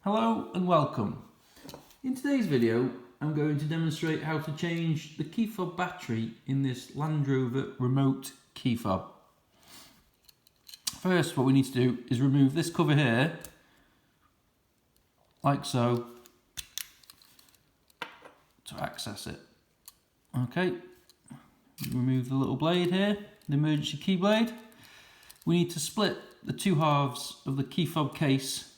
Hello and welcome. In today's video I'm going to demonstrate how to change the key fob battery in this Land Rover remote key fob. First, what we need to do is remove this cover here, like so, to access it. Okay, remove the little blade here, the emergency key blade. We need to split the two halves of the key fob case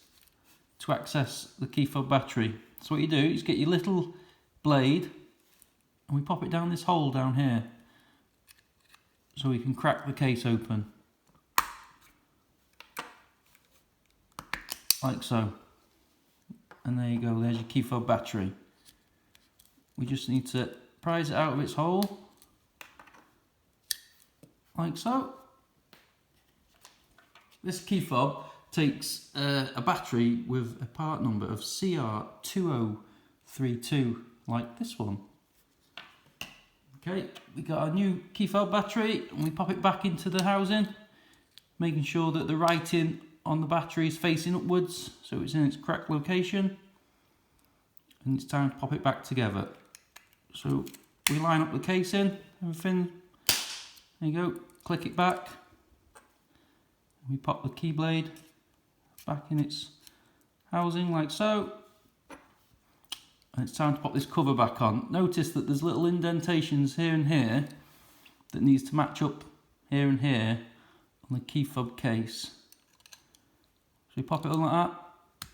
to access the key fob battery. So what you do is get your little blade and we pop it down this hole down here so we can crack the case open. Like so. And there you go, there's your key fob battery. We just need to prise it out of its hole, like so. This key fob takes a battery with a part number of CR2032, like this one. Okay, we got our new key fob battery and we pop it back into the housing, making sure that the writing on the battery is facing upwards so it's in its correct location. And it's time to pop it back together. So we line up the casing, everything, there you go, click it back. We pop the key blade back in its housing like so. And it's time to pop this cover back on. Notice that there's little indentations here and here that needs to match up here and here on the key fob case. So we pop it on like that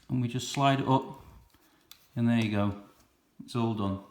and we just slide it up and there you go. It's all done.